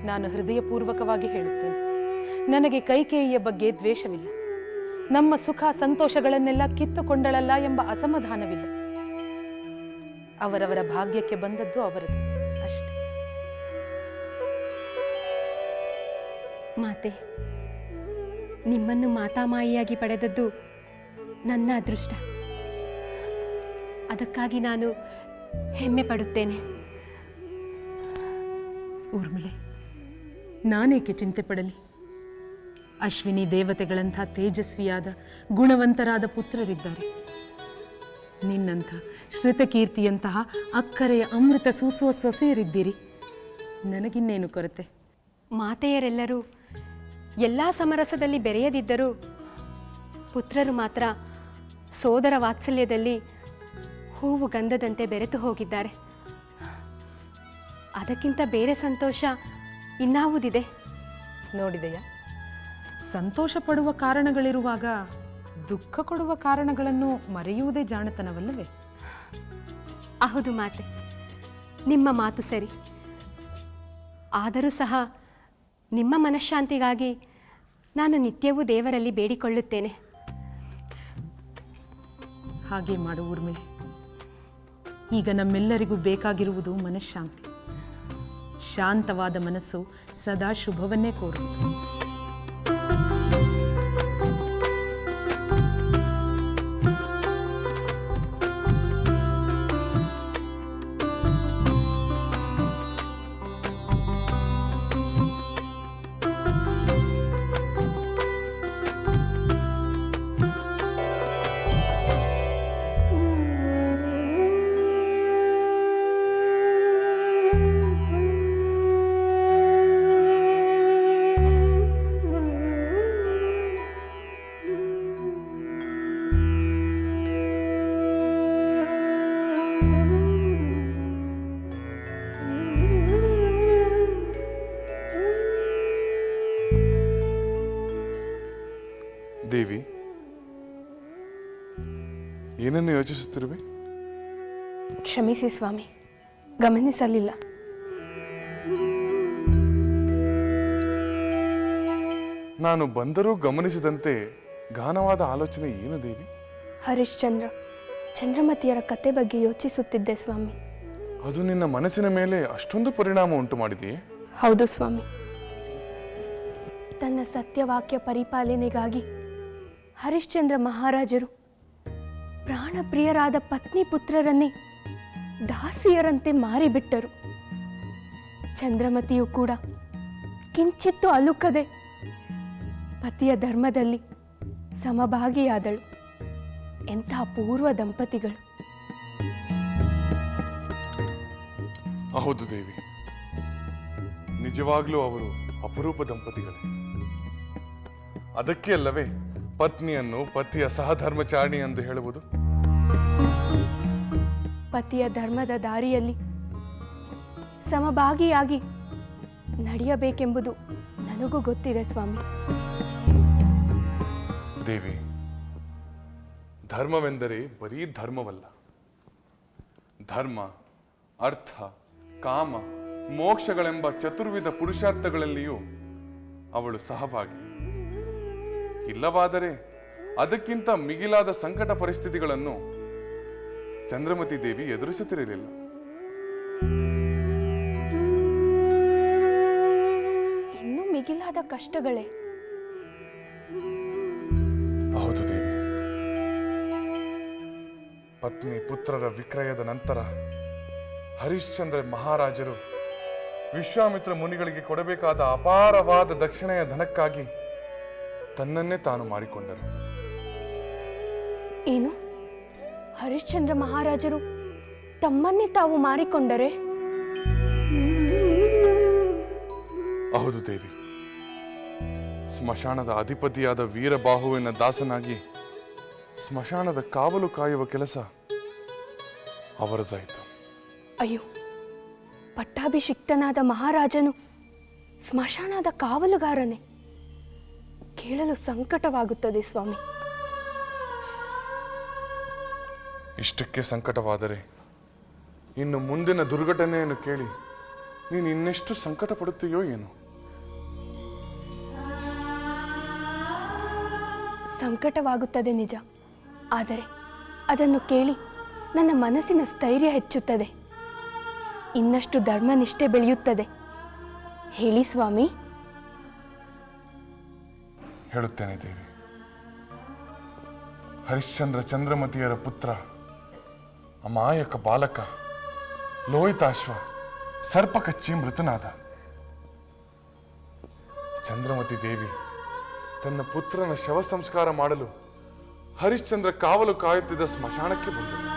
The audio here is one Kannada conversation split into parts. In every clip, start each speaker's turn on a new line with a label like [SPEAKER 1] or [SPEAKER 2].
[SPEAKER 1] ನಾನು ಹೃದಯಪೂರ್ವಕವಾಗಿ ಹೇಳುತ್ತೇನೆ, ನನಗೆ ಕೈಕೇಯಿಯ ಬಗ್ಗೆ ದ್ವೇಷವಿಲ್ಲ. ನಮ್ಮ ಸುಖ ಸಂತೋಷಗಳನ್ನೆಲ್ಲ ಕಿತ್ತುಕೊಂಡಳಲ್ಲ ಎಂಬ ಅಸಮಾಧಾನವಿಲ್ಲ. ಅವರವರ ಭಾಗ್ಯಕ್ಕೆ ಬಂದದ್ದು ಅವರದು ಅಷ್ಟೇ.
[SPEAKER 2] ಮಾತೆ, ನಿಮ್ಮನ್ನು ಮಾತಾಮಾಯಿಯಾಗಿ ಪಡೆದದ್ದು ನನ್ನ ಅದೃಷ್ಟ. ಅದಕ್ಕಾಗಿ ನಾನು ಹೆಮ್ಮೆ ಪಡುತ್ತೇನೆ.
[SPEAKER 1] ಊರ್ಮಿಳೆ, ನಾನೇಕೆ ಚಿಂತೆ ಪಡಲಿ? ಅಶ್ವಿನಿ ದೇವತೆಗಳಂಥ ತೇಜಸ್ವಿಯಾದ ಗುಣವಂತರಾದ ಪುತ್ರರಿದ್ದಾರೆ. ನಿನ್ನಂಥ ಶ್ರುತಕೀರ್ತಿಯಂತಹ ಅಕ್ಕರೆಯ ಅಮೃತ ಸೂಸುವ ಸೊಸೆಯರಿದ್ದೀರಿ. ನನಗಿನ್ನೇನು ಕೊರತೆ?
[SPEAKER 2] ಮಾತೆಯರೆಲ್ಲರೂ ಎಲ್ಲ ಸಮರಸದಲ್ಲಿ ಬೆರೆಯದಿದ್ದರೂ ಪುತ್ರರು ಮಾತ್ರ ಸೋದರ ವಾತ್ಸಲ್ಯದಲ್ಲಿ ಹೂವು ಗಂಧದಂತೆ ಬೆರೆತು ಹೋಗಿದ್ದಾರೆ. ಅದಕ್ಕಿಂತ ಬೇರೆ ಸಂತೋಷ ಇನ್ನಾವುದಿದೆ?
[SPEAKER 1] ನೋಡಿದೆಯ, ಸಂತೋಷ ಪಡುವ ಕಾರಣಗಳಿರುವಾಗ ದುಃಖ ಕೊಡುವ ಕಾರಣಗಳನ್ನು ಮರೆಯುವುದೇ ಜಾಣತನವಲ್ಲವೇ?
[SPEAKER 2] ಹೌದು ಮಾತೆ, ನಿಮ್ಮ ಮಾತು ಸರಿ. ಆದರೂ ಸಹ ನಿಮ್ಮ ಮನಃಶಾಂತಿಗಾಗಿ ನಾನು ನಿತ್ಯವೂ ದೇವರಲ್ಲಿ ಬೇಡಿಕೊಳ್ಳುತ್ತೇನೆ.
[SPEAKER 1] ಹಾಗೆ ಮಾಡು ಊರ್ಮಿಳೆ. ಈಗ ನಮ್ಮೆಲ್ಲರಿಗೂ ಬೇಕಾಗಿರುವುದು ಮನಃಶಾಂತಿ. ಶಾಂತವಾದ ಮನಸ್ಸು ಸದಾ ಶುಭವನ್ನೇ ಕೋರುವುದು.
[SPEAKER 3] ದೇವಿ, ಏನನ್ನು ಯೋಚಿಸುತ್ತಿರುವೆ?
[SPEAKER 4] ಕ್ಷಮಿಸಿ ಸ್ವಾಮಿ, ಗಮನಿಸಲಿಲ್ಲ.
[SPEAKER 3] ನಾನು ಬಂದರೂ ಗಮನಿಸಿದಂತೆ ಗಾಢವಾದ ಆಲೋಚನೆ ಏನು ದೇವಿ?
[SPEAKER 4] ಹರಿಶ್ಚಂದ್ರ, ಚಂದ್ರಮತಿಯರ ಕತೆ ಬಗ್ಗೆ ಯೋಚಿಸುತ್ತಿದ್ದೆ ಸ್ವಾಮಿ.
[SPEAKER 3] ಅದು ನಿನ್ನ ಮನಸ್ಸಿನ ಮೇಲೆ ಅಷ್ಟೊಂದು ಪರಿಣಾಮ ಉಂಟು ಮಾಡಿದೆಯೇ?
[SPEAKER 4] ಹೌದು ಸ್ವಾಮಿ. ತನ್ನ ಸತ್ಯವಾಕ್ಯ ಪರಿಪಾಲನೆಗಾಗಿ ಹರಿಶ್ಚಂದ್ರ ಮಹಾರಾಜರು ಪ್ರಾಣಪ್ರಿಯರಾದ ಪತ್ನಿ ಪುತ್ರರನ್ನೇ ದಾಸಿಯರಂತೆ ಮಾರಿಬಿಟ್ಟರು. ಚಂದ್ರಮತಿಯು ಕೂಡ ಕಿಂಚಿತ್ತು ಅಲುಕದೆ ಪತಿಯ ಧರ್ಮದಲ್ಲಿ ಸಮಭಾಗಿಯಾದಳು. ಎಂಥ ಪೂರ್ವ ದಂಪತಿಗಳು!
[SPEAKER 3] ಹೌದು ದೇವಿ, ನಿಜವಾಗ್ಲೂ ಅವರು ಅಪರೂಪ ದಂಪತಿಗಳೇ. ಅದಕ್ಕೆ ಅಲ್ಲವೇ ಪತ್ನಿಯನ್ನು ಪತಿಯ ಸಹಧರ್ಮಚಾರಿಣಿ ಎಂದು ಹೇಳುವುದು?
[SPEAKER 4] ಪತಿಯ ಧರ್ಮದ ದಾರಿಯಲ್ಲಿ ಸಮಭಾಗಿಯಾಗಿ ನಡೆಯಬೇಕೆಂಬುದು ನನಗೂ ಗೊತ್ತಿದೆ ಸ್ವಾಮಿ.
[SPEAKER 3] ದೇವಿ, ಧರ್ಮವೆಂದರೆ ಬರೀ ಧರ್ಮವಲ್ಲ. ಧರ್ಮ, ಅರ್ಥ, ಕಾಮ, ಮೋಕ್ಷಗಳೆಂಬ ಚತುರ್ವಿಧ ಪುರುಷಾರ್ಥಗಳಲ್ಲಿಯೂ ಅವಳು ಸಹಭಾಗಿ. ಇಲ್ಲವಾದರೆ ಅದಕ್ಕಿಂತ ಮಿಗಿಲಾದ ಸಂಕಟ ಪರಿಸ್ಥಿತಿಗಳನ್ನು ಚಂದ್ರಮತಿ ದೇವಿ ಎದುರಿಸುತ್ತಿರಲಿಲ್ಲ.
[SPEAKER 4] ಇನ್ನೂ ಮಿಗಿಲಾದ ಕಷ್ಟಗಳೇ?
[SPEAKER 3] ಹೌದು ದೇವಿ. ಪತ್ನಿ ಪುತ್ರರ ವಿಕ್ರಯದ ನಂತರ ಹರಿಶ್ಚಂದ್ರ ಮಹಾರಾಜರು ವಿಶ್ವಾಮಿತ್ರ ಮುನಿಗಳಿಗೆ ಕೊಡಬೇಕಾದ ಅಪಾರವಾದ ದಕ್ಷಿಣೆಯ ಧನಕ್ಕಾಗಿ ತನ್ನನ್ನೇ ತಾನು ಮಾಡಿಕೊಂಡರು.
[SPEAKER 4] ಏನು? ಹರಿಶ್ಚಂದ್ರ ಮಹಾರಾಜರು ತಮ್ಮನ್ನೇ ತಾವು ಮಾರಿಕೊಂಡರೆ?
[SPEAKER 3] ಹೌದು ದೇವಿ. ಸ್ಮಶಾನದ ಅಧಿಪತಿಯಾದ ವೀರಬಾಹುವಿನ ದಾಸನಾಗಿ ಸ್ಮಶಾನದ ಕಾವಲು ಕಾಯುವ ಕೆಲಸ ಅವರದಾಯಿತು.
[SPEAKER 4] ಅಯ್ಯೋ, ಪಟ್ಟಾಭಿಷಿಕ್ತನಾದ ಮಹಾರಾಜನು ಸ್ಮಶಾನದ ಕಾವಲುಗಾರನೇ? ಕೇಳಲು ಸಂಕಟವಾಗುತ್ತದೆ ಸ್ವಾಮಿ.
[SPEAKER 3] ಇಷ್ಟಕ್ಕೆ ಸಂಕಟವಾದರೆ ಇನ್ನು ಮುಂದಿನ ದುರ್ಘಟನೆಯನ್ನು ಕೇಳಿ ನೀನು ಇನ್ನೆಷ್ಟು ಸಂಕಟ ಪಡುತ್ತೀಯೋ ಏನು?
[SPEAKER 4] ಸಂಕಟವಾಗುತ್ತದೆ ನಿಜ, ಆದರೆ ಅದನ್ನು ಕೇಳಿ ನನ್ನ ಮನಸ್ಸಿನ ಸ್ಥೈರ್ಯ ಹೆಚ್ಚುತ್ತದೆ, ಇನ್ನಷ್ಟು ಧರ್ಮನಿಷ್ಠೆ ಬೆಳೆಯುತ್ತದೆ. ಹೇಳಿ ಸ್ವಾಮಿ.
[SPEAKER 3] ಹೇಳುತ್ತೇನೆ ದೇವಿ. ಹರಿಶ್ಚಂದ್ರ ಚಂದ್ರಮತಿಯರ ಪುತ್ರ, ಅಮಾಯಕ ಬಾಲಕ, ಲೋಹಿತಾಶ್ವ ಸರ್ಪಕಚ್ಚಿ ಮೃತನಾದ. ಚಂದ್ರಮತಿ ದೇವಿ ತನ್ನ ಪುತ್ರನ ಶವ ಸಂಸ್ಕಾರ ಮಾಡಲು ಹರಿಶ್ಚಂದ್ರ ಕಾವಲು ಕಾಯುತ್ತಿದ್ದ ಸ್ಮಶಾನಕ್ಕೆ ಬಂದರು.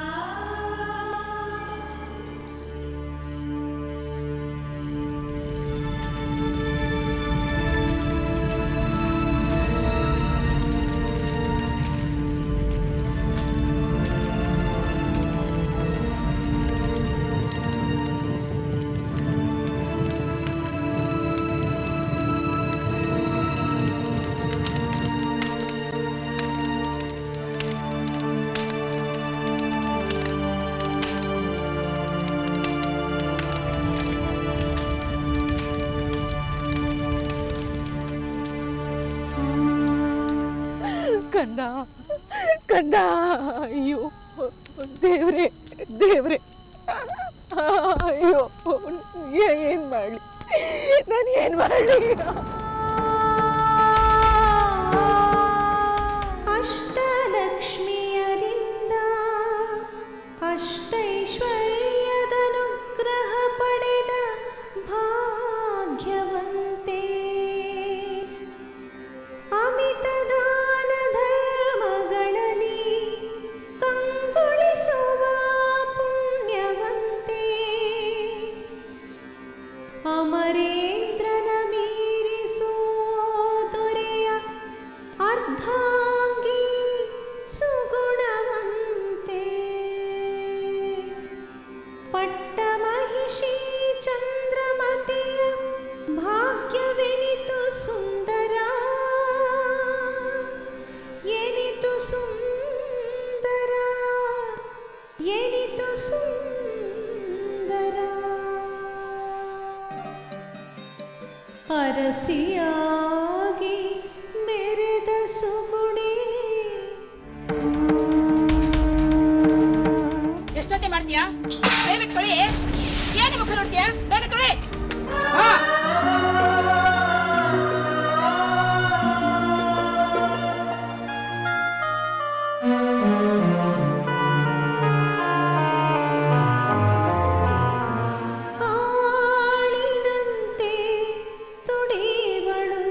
[SPEAKER 4] ಕಂದ ಕಂದ, ಅಯ್ಯೋ ದೇವ್ರೆ ದೇವ್ರೆ, ಅಯ್ಯೋ ಏನ್ ಮಾಡಲಿ, ನಾನು ಏನ್ ಮಾಡಲಿ?
[SPEAKER 5] ಅಷ್ಟಲಕ್ಷ್ಮಿಯರಿಂದ ಅಷ್ಟೈಶ್ವರ್ಯದ ಅನುಗ್ರಹ ಪಡೆದ ಭಾಗ್ಯವಂತೆ, ಅಮಿತ ದಾನ ಧರ್ಮಗಳಲ್ಲಿ ಕಂಗೊಳಿಸುವ ಪುಣ್ಯವಂತೆ, ಅಮರೇಂದ್ರನ ಮೀರಿಸೋ ದೊರೆಯ ಅರ್ಧಾಂಗಿ ಸುಗುಣವಂತೆ, ಪಟ್ಟಮಹಿಷಿ ಚಂದ್ರಮತಿಯ ಭಾಗ್ಯವೆನಿತು ಸುಂದರ, ಎನಿತು ಸುಂದರ, ಎನಿತು ಸುಂದರ, ಅರಸಿಯಾಗಿ ಮೆರೆದ ಸುಗುಣಿ.
[SPEAKER 6] ಎಷ್ಟೊತ್ತೆ ಮಾಡ್ತೀಯಾ? ದಯವಿಟ್ಟು ತೊಳಿ. ಏನು ಮುಖ ನೋಡ್ತೀಯಾ? ಬೇಗ ತೊಳಿ.
[SPEAKER 5] ಆಳಿನಂತೆ ತುಡಿವಳು,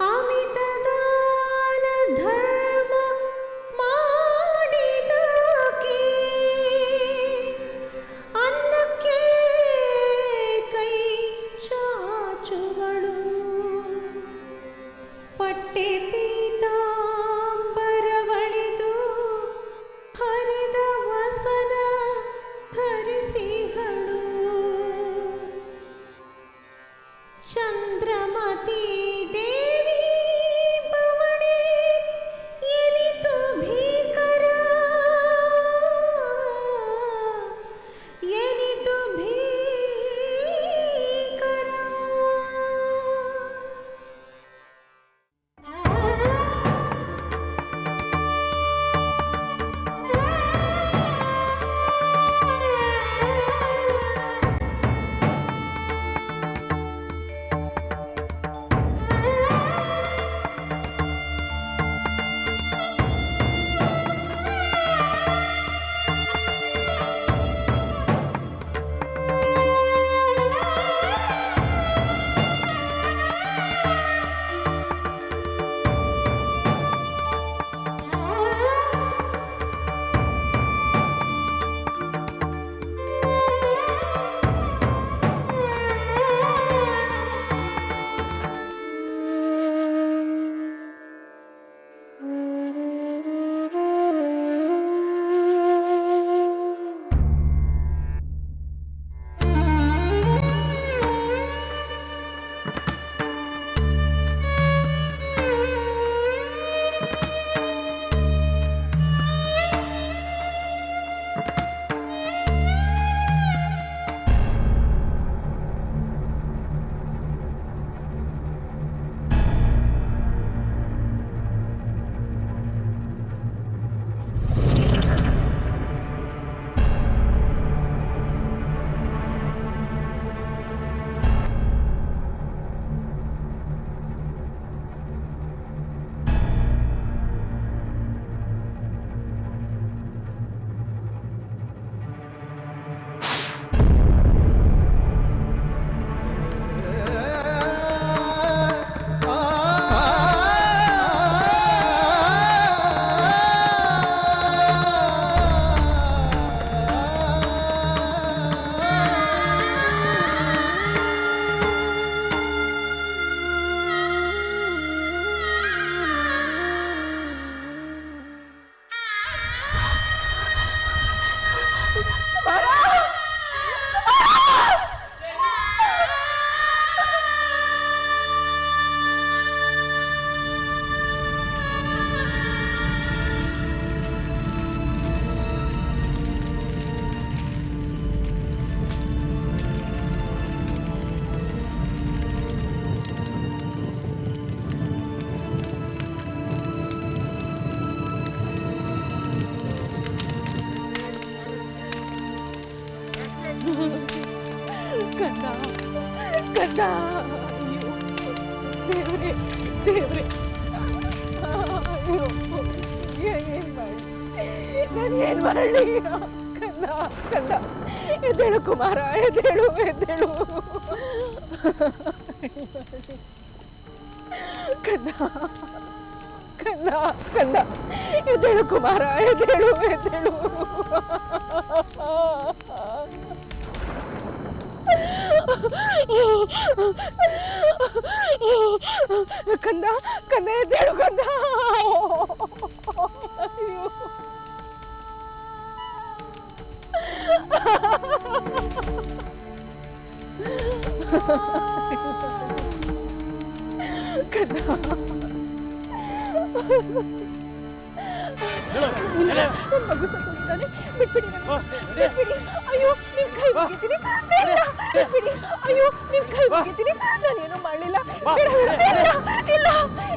[SPEAKER 5] ಅಮಿತ ದಾನ ಧರ್ಮ ಮಾಡಿದಾಕೆ,
[SPEAKER 4] ಕಂದ ಕಂದ ಅಯ್ಯೋ ದೇವ್ರೆ ದೇವ್ರೆ ಅಯ್ಯೋ ಏನ್ ಮಾಡಿ ನಾನು ಏನ್ ಮಾಡಲಿ ಕಂದ ಕಂದ ಎದ್ದೇಳು ಕುಮಾರ ಎದ್ದೇಳು ಎದ್ದೇಳು ಕಂದ ಕಂದ ಕಂದ ಎದ್ದೇಳು ಕುಮಾರ ಎದ್ದೇಳು ಎದ್ದೇಳು ಕಂದ ಕಂದ ಎದ್ದೇಳು ಕಂದ ಅಯ್ಯೋ ಕಂದ ಮಗು ಸತ್ತೋಗಿದ್ದಾನೆ ಬಿಟ್ಬಿಡಿ ಬಿಟ್ಬಿಡಿ ಅಯ್ಯೋ ನಿಮ್ ಕೈ ಮುಗಿತೀನಿ ಬೇಡ ಬಿಟ್ಬಿಡಿ ಅಯ್ಯೋ ನಿಮ್ ಕೈ ಮುಗಿತೀನಿ ನಾನೇನು ಮಾಡಲಿಲ್ಲ ಇಲ್ಲ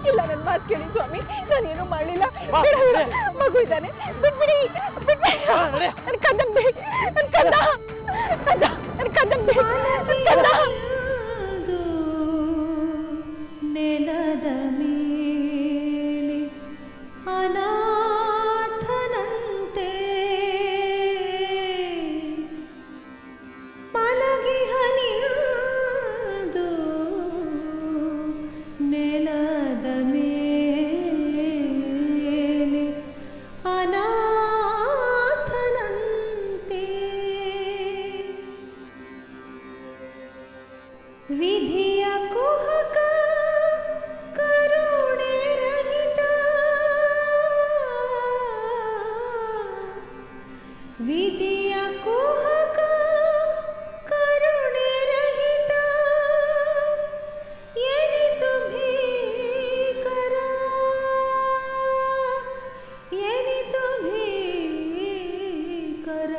[SPEAKER 4] ಇಲ್ಲ ನನ್ನ ಮಾತು ಕೇಳಿ ಸ್ವಾಮಿ ನಾನೇನು ಮಾಡಲಿಲ್ಲ ಮಗು ಇದ್ದಾನೆ ಬಿಟ್ಬಿಡಿ ಬಿಟ್ಬಿಡಿ ನನ್ನ ಕದ್ದನ್ ಬೇಕು ನನ್ನ ಕದ್ದ ಕದ್ದ ನನ್ನ ಕದ್ದನ್ ಬೇಕು ನನ್ನ ಕದ್ದ
[SPEAKER 5] ನೆಲದ ಮೇಲೆ ಅನಾಥನಂತೆ ಮಲಗಿಹನಿಂದು ನೆಲದ ಮೇಲೆ ಅನಾಥನಂತೆ ವಿಧಿಯ ಕುಹಕ ಕರುಣೆ ರಹಿತ ವಿಧಿಯ ಕುಹಕ ಕರುಣೆ ರಹಿತ ಎನಿತು ಭೀಕರ ಎನಿತು ಭೀಕರ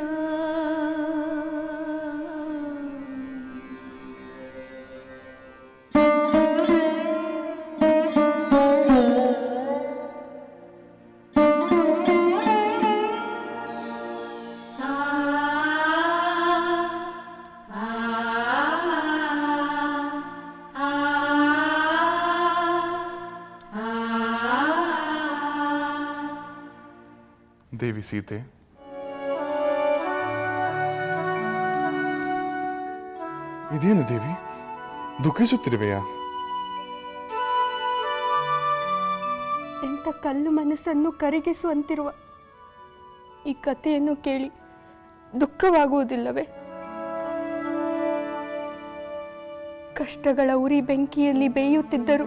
[SPEAKER 3] ದೇವಿ ಸೀತೆ, ಇದೇನು ದೇವಿ, ದುಃಖಿಸುತ್ತಿರುವೆಯಾ?
[SPEAKER 2] ಎಂಥ ಕಲ್ಲು ಮನಸ್ಸನ್ನು ಕರಗಿಸುವಂತಿರುವ ಈ ಕಥೆಯನ್ನು ಕೇಳಿ ದುಃಖವಾಗುವುದಿಲ್ಲವೇ? ಕಷ್ಟಗಳ ಉರಿ ಬೆಂಕಿಯಲ್ಲಿ ಬೇಯುತ್ತಿದ್ದರು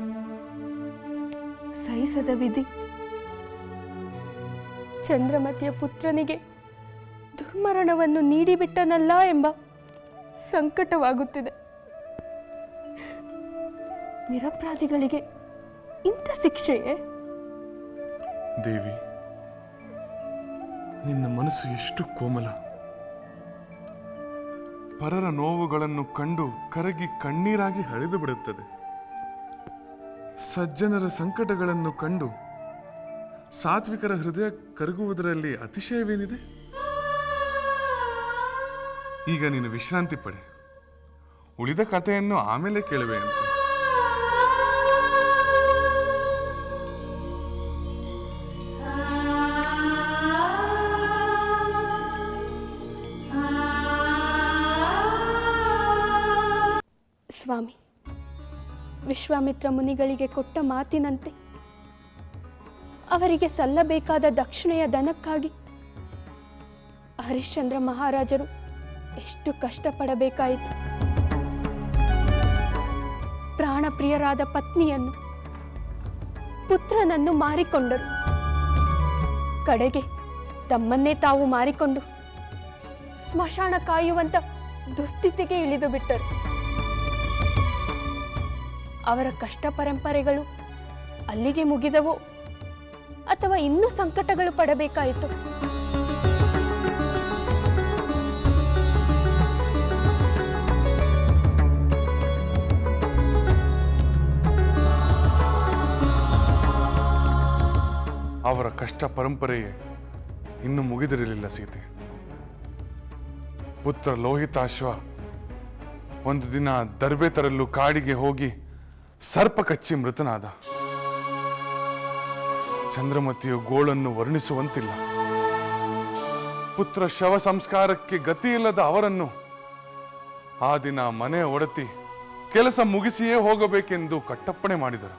[SPEAKER 2] ಸಹಿಸದ ವಿಧಿ ಚಂದ್ರಮತಿಯ ಪುತ್ರನಿಗೆ ದುರ್ಮರಣವನ್ನು ನೀಡಿಬಿಟ್ಟನಲ್ಲ ಎಂಬ ಸಂಕಟವಾಗುತ್ತಿದೆ. ನಿರಪರಾಧಿಗಳಿಗೆ ಇಂಥ ಶಿಕ್ಷೆಯೇ?
[SPEAKER 3] ದೇವಿ, ನಿನ್ನ ಮನಸ್ಸು ಎಷ್ಟು ಕೋಮಲ. ಪರರ ನೋವುಗಳನ್ನು ಕಂಡು ಕರಗಿ ಕಣ್ಣೀರಾಗಿ ಹರಿದು ಬಿಡುತ್ತದೆ. ಸಜ್ಜನರ ಸಂಕಟಗಳನ್ನು ಕಂಡು ಸಾತ್ವಿಕರ ಹೃದಯ ಕರಗುವುದರಲ್ಲಿ ಅತಿಶಯವೇನಿದೆ? ಈಗ ನೀನು ವಿಶ್ರಾಂತಿ ಪಡೆ, ಉಳಿದ ಕಥೆಯನ್ನು ಆಮೇಲೆ ಕೇಳುವೆ ಅಂತ.
[SPEAKER 2] ಸ್ವಾಮಿ, ವಿಶ್ವಾಮಿತ್ರ ಮುನಿಗಳಿಗೆ ಕೊಟ್ಟ ಮಾತಿನಂತೆ ಅವರಿಗೆ ಸಲ್ಲಬೇಕಾದ ದಕ್ಷಿಣೆಯ ಧನಕ್ಕಾಗಿ ಹರಿಶ್ಚಂದ್ರ ಮಹಾರಾಜರು ಎಷ್ಟು ಕಷ್ಟಪಡಬೇಕಾಯಿತು. ಪ್ರಾಣಪ್ರಿಯರಾದ ಪತ್ನಿಯನ್ನು, ಪುತ್ರನನ್ನು ಮಾರಿಕೊಂಡರು. ಕಡೆಗೆ ತಮ್ಮನ್ನೇ ತಾವು ಮಾರಿಕೊಂಡು ಸ್ಮಶಾನ ಕಾಯುವಂತ ದುಸ್ಥಿತಿಗೆ ಇಳಿದು ಬಿಟ್ಟರು. ಅವರ ಕಷ್ಟ ಪರಂಪರೆಗಳು ಅಲ್ಲಿಗೆ ಮುಗಿದವೋ ಅಥವಾ ಇನ್ನೂ ಸಂಕಟಗಳು ಪಡಬೇಕಾಯಿತು?
[SPEAKER 3] ಅವರ ಕಷ್ಟ ಪರಂಪರೆಯೇ ಇನ್ನೂ ಮುಗಿದಿರಲಿಲ್ಲ ಸೀತೆ. ಪುತ್ರ ಲೋಹಿತಾಶ್ವ ಒಂದು ದಿನ ದರ್ಬೆ ತರಲು ಕಾಡಿಗೆ ಹೋಗಿ ಸರ್ಪ ಕಚ್ಚಿ ಮೃತನಾದ. ಚಂದ್ರಮತಿಯು ಗೋಳನ್ನು ವರ್ಣಿಸುವಂತಿಲ್ಲ. ಪುತ್ರ ಶವ ಸಂಸ್ಕಾರಕ್ಕೆ ಗತಿಯಿಲ್ಲದ ಅವರನ್ನು ಆ ದಿನ ಮನೆ ಒಡತಿ ಕೆಲಸ ಮುಗಿಸಿಯೇ ಹೋಗಬೇಕೆಂದು ಕಟ್ಟಪ್ಪಣೆ ಮಾಡಿದರು.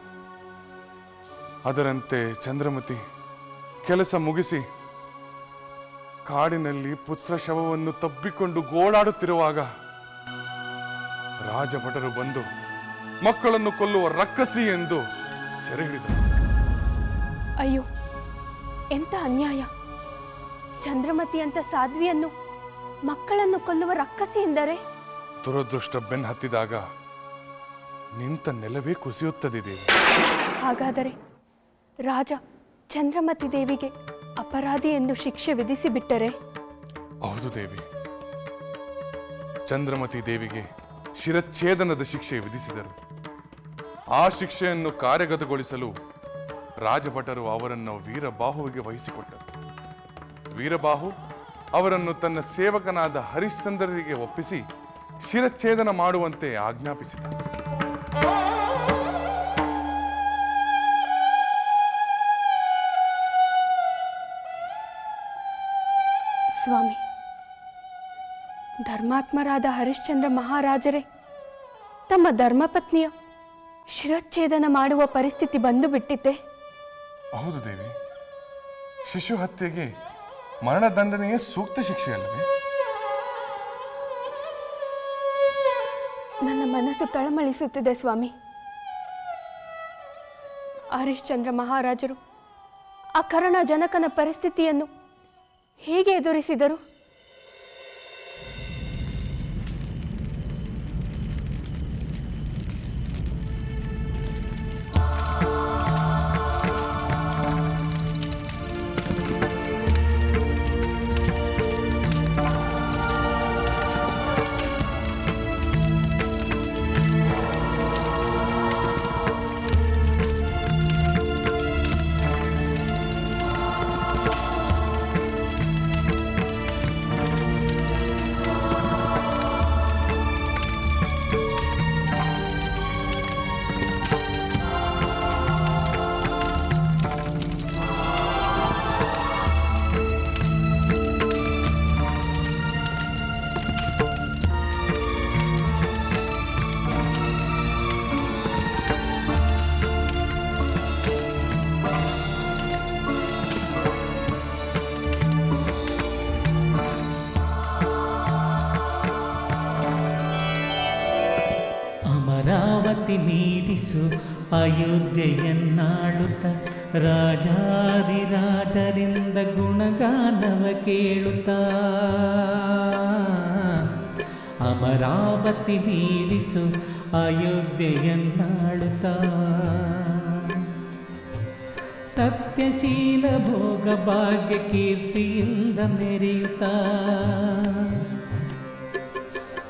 [SPEAKER 3] ಅದರಂತೆ ಚಂದ್ರಮತಿ ಕೆಲಸ ಮುಗಿಸಿ ಕಾಡಿನಲ್ಲಿ ಪುತ್ರ ಶವವನ್ನು ತಬ್ಬಿಕೊಂಡು ಗೋಳಾಡುತ್ತಿರುವಾಗ ರಾಜಭಟರು ಬಂದು ಮಕ್ಕಳನ್ನು ಕೊಲ್ಲುವ ರಕ್ಕಸಿ ಎಂದು ಸೆರೆ ಹಿಡಿದರು.
[SPEAKER 2] ಅಯ್ಯೋ, ಎಂಥ ಅನ್ಯಾಯ! ಚಂದ್ರಮತಿ ಅಂತ ಸಾಧ್ವಿಯನ್ನು ಮಕ್ಕಳನ್ನು ಕೊಲ್ಲುವ ರಕ್ಕಸಿ ಎಂದರೆ?
[SPEAKER 3] ದುರದೃಷ್ಟ ಬೆನ್ ಹತ್ತಿದಾಗ ನಿಂತ ನೆಲವೇ ಕುಸಿಯುತ್ತದೆ ದೇವಿ.
[SPEAKER 2] ಹಾಗಾದರೆ ರಾಜ ಚಂದ್ರಮತಿ ದೇವಿಗೆ ಅಪರಾಧಿ ಎಂದು ಶಿಕ್ಷೆ ವಿಧಿಸಿಬಿಟ್ಟರೆ?
[SPEAKER 3] ಹೌದು ದೇವಿ, ಚಂದ್ರಮತಿ ದೇವಿಗೆ ಶಿರಚ್ಛೇದನದ ಶಿಕ್ಷೆ ವಿಧಿಸಿದರು. ಆ ಶಿಕ್ಷೆಯನ್ನು ಕಾರ್ಯಗತಗೊಳಿಸಲು ರಾಜಭಟರು ಅವರನ್ನು ವೀರಬಾಹುವಿಗೆ ವಹಿಸಿಕೊಟ್ಟರು. ವೀರಬಾಹು ಅವರನ್ನು ತನ್ನ ಸೇವಕನಾದ ಹರಿಶ್ಚಂದ್ರರಿಗೆ ಒಪ್ಪಿಸಿ ಶಿರಚ್ಛೇದನ ಮಾಡುವಂತೆ ಆಜ್ಞಾಪಿಸಿದ.
[SPEAKER 2] ಸ್ವಾಮಿ, ಧರ್ಮಾತ್ಮರಾದ ಹರಿಶ್ಚಂದ್ರ ಮಹಾರಾಜರೇ ತಮ್ಮ ಧರ್ಮಪತ್ನಿಯ ಶಿರಚ್ಛೇದನ ಮಾಡುವ ಪರಿಸ್ಥಿತಿ ಬಂದು ಬಿಟ್ಟಿತ್ತೆ.
[SPEAKER 3] ಹೌದು ದೇವಿ, ಶಿಶು ಹತ್ಯೆಗೆ ಮರಣದಂಡನೆಯೇ ಸೂಕ್ತ ಶಿಕ್ಷೆ ಅಲ್ಲವೇ?
[SPEAKER 2] ನನ್ನ ಮನಸ್ಸು ತಳಮಳಿಸುತ್ತಿದೆ ಸ್ವಾಮಿ. ಹರಿಶ್ಚಂದ್ರ ಮಹಾರಾಜರು ಅಕರ್ಣ ಜನಕನ ಪರಿಸ್ಥಿತಿಯನ್ನು ಹೇಗೆ ಎದುರಿಸಿದರು?
[SPEAKER 7] ಅಮರಾವತಿ ಮೀರಿಸು ಅಯೋಧ್ಯೆಯನ್ನಾಳುತ್ತ ರಾಜಾದಿರಾಜರಿಂದ ಗುಣಗಾನವ ಕೇಳುತ್ತಾ. ಅಮರಾವತಿ ಮೀರಿಸು ಅಯೋಧ್ಯೆಯನ್ನಾಳುತ್ತಾ. ಸತ್ಯಶೀಲ ಭೋಗ ಭಾಗ್ಯ ಕೀರ್ತಿಯಿಂದ ಮೆರೆಯುತ್ತಾ.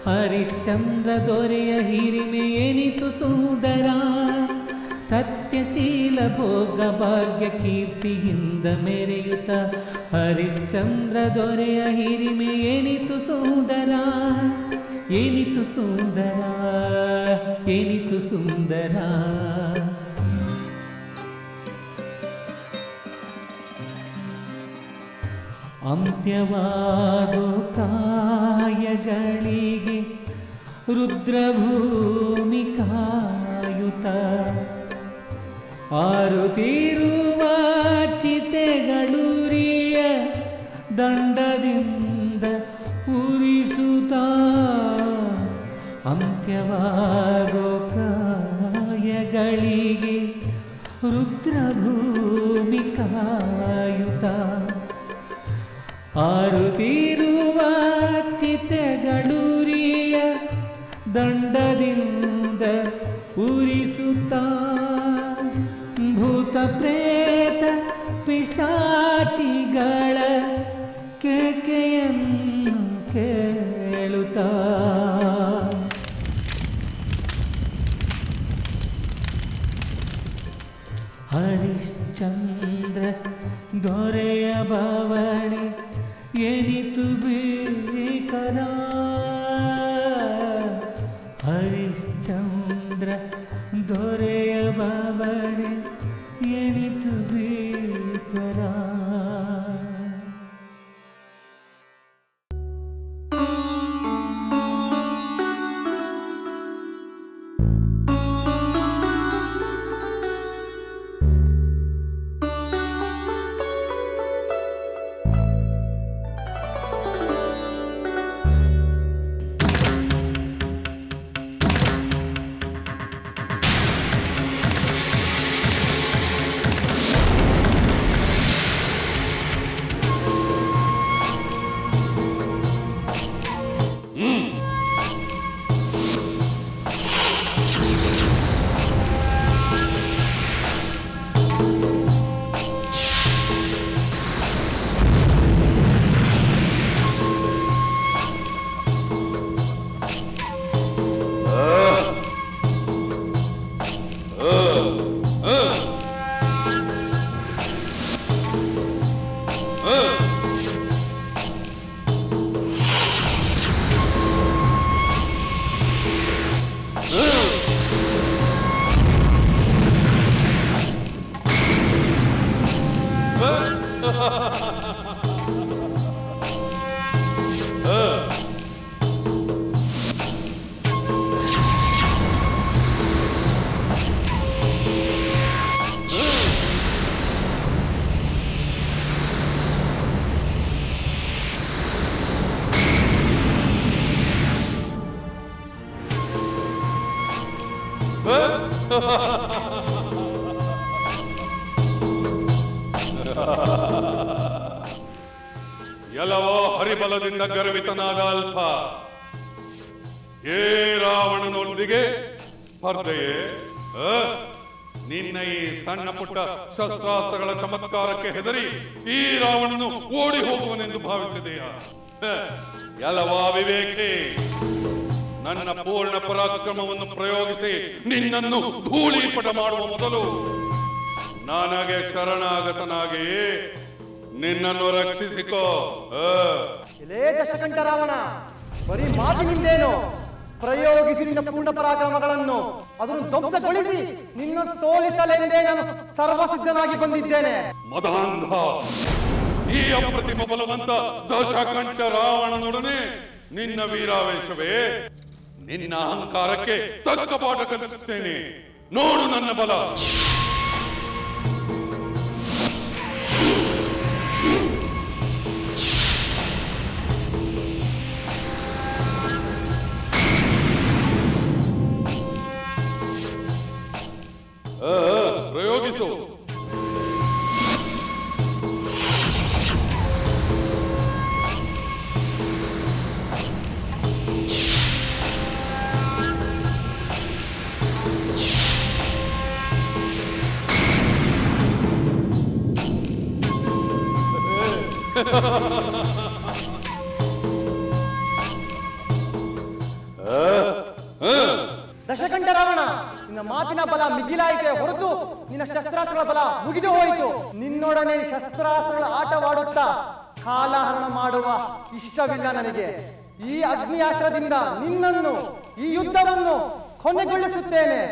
[SPEAKER 7] ಹರಿಶ್ಚಂದ್ರ ದೊರೆಯ ಹಿರಿಮೆ ಎನಿತು ಸುಂದರ. ಸತ್ಯಶೀಲ ಭೋಗ ಭಾಗ್ಯ ಕೀರ್ತಿಯಿಂದ ಮೆರೆಯುತ್ತ. ಹರಿಶ್ಚಂದ್ರ ದೊರೆಯ ಹಿರಿಮೆ ಎನಿತು ಸುಂದರ. ಎನಿತು ಸುಂದರ, ಎನಿತು ಸುಂದರ. ಅಂತ್ಯವಾದೋ ಕಾಯಗಳಿಗೆ ರುದ್ರಭೂಮಿ ಕಾಯುತ್ತ. ಆರುತ್ತಿರುವ ಚಿತೆಗಳೂರಿಯ ದಂಡದಿಂದ ಉರಿಸುತ್ತ. ಅಂತ್ಯವಾಗೋ ಕಾಯಗಳಿಗೆ ರುದ್ರಭೂಮಿ ಕಾಯುತ್ತ. ಆರುತ್ತಿರುವ ಚಿತೆಗಳೂರಿಯ ದಂಡದಿಂದ ಉರಿಸುತ್ತ. ಭೂತ ಪ್ರೇತ ಪಿಶಾಚಿಗಳ ಕೇಕೆಯನ್ನು ಕೇಳುತ್ತ. ಹರಿಶ್ಚಂದ್ರ ದೊರೆಯ ಬವಣೆ ಎನಿತು ಭೀಕರ. ಚಂದ್ರ ದೊರೆಯ ಬಾವಣೆ ಎಣಿತು ಭೀಕರ.
[SPEAKER 3] ಎಲ್ಲವೋ ಹರಿಬಲದಿಂದ ಗರ್ವಿತನಾದ ಅಲ್ಪ. ಏ ರಾವಣನೊಂದಿಗೆ ಸ್ಪರ್ಧೆಯೇ? ನಿನ್ನ ಈ ಸಣ್ಣ ಪುಟ್ಟ ಶಸ್ತ್ರಾಸ್ತ್ರಗಳ ಚಮತ್ಕಾರಕ್ಕೆ ಹೆದರಿ ಈ ರಾವಣನು ಓಡಿ ಹೋಗುವನೆಂದು ಭಾವಿಸಿದೆಯಾ? ಎಲ್ಲವಾ ವಿವೇಕಿ, ನನ್ನ ಪೂರ್ಣ ಪರಾಕ್ರಮವನ್ನು ಪ್ರಯೋಗಿಸಿ ನಿನ್ನನ್ನು ಧೂಳೀಪಟ ಮಾಡುವ ಮೊದಲು ನನಗೆ ಶರಣಾಗತನಾಗಿ ನಿನ್ನನ್ನು ರಕ್ಷಿಸಿಕೋ.
[SPEAKER 8] ಇಲೇ ದಶಕಂಠ ರಾವಣ, ಬರೀ ಮಾತಿನಿಂದೇನು ಪ್ರಯೋಗಿಸಿ ನಿನ್ನ ಪೂರ್ಣ ಪರಾಕ್ರಮಗಳನ್ನು ಅದನ್ನು ಧ್ವಂಸಗೊಳಿಸಿ ನಿನ್ನ ಸೋಲಿಸಲೆಂದೇ ನಾನು ಸರ್ವಸಿದ್ಧನಾಗಿ ಬಂದಿದ್ದೇನೆ.
[SPEAKER 3] ಮದಾಂಧ, ಈ ಅಪ್ರತಿಮ ಬಲವಂತ ದಶಕಂಠ ರಾವಣನೊಡನೆ ನಿನ್ನ ವೀರಾವೇಶವೇ? ನಿನ್ನ ಅಹಂಕಾರಕ್ಕೆ ತಕ್ಕ ಪಾಠ ಕಲಿಸುತ್ತೇನೆ. ನೋಡು ನನ್ನ ಬಲ. ಪ್ರಯೋಗಿಸು.
[SPEAKER 8] ದಶಕಂಠ ರಾವಣ, ನಿನ್ನ ಮಾತಿನ ಬಲ ಮಿಗಿಲಾಯಿತೆ ಹೊರತು ನಿನ್ನ ಶಸ್ತ್ರಾಸ್ತ್ರಗಳ ಬಲ ಮುಗಿದು ಹೋಯಿತು. ನಿನ್ನೊಡನೆ ಶಸ್ತ್ರಾಸ್ತ್ರಗಳ ಆಟವಾಡುತ್ತಾ ಕಾಲಹರಣ ಮಾಡುವ ಇಷ್ಟವಿಲ್ಲ ನನಗೆ. ಈ ಅಗ್ನಿಯಾಸ್ತ್ರದಿಂದ ನಿನ್ನನ್ನು, ಈ ಯುದ್ಧವನ್ನು ಕೊನೆಗೊಳಿಸುತ್ತೇನೆ.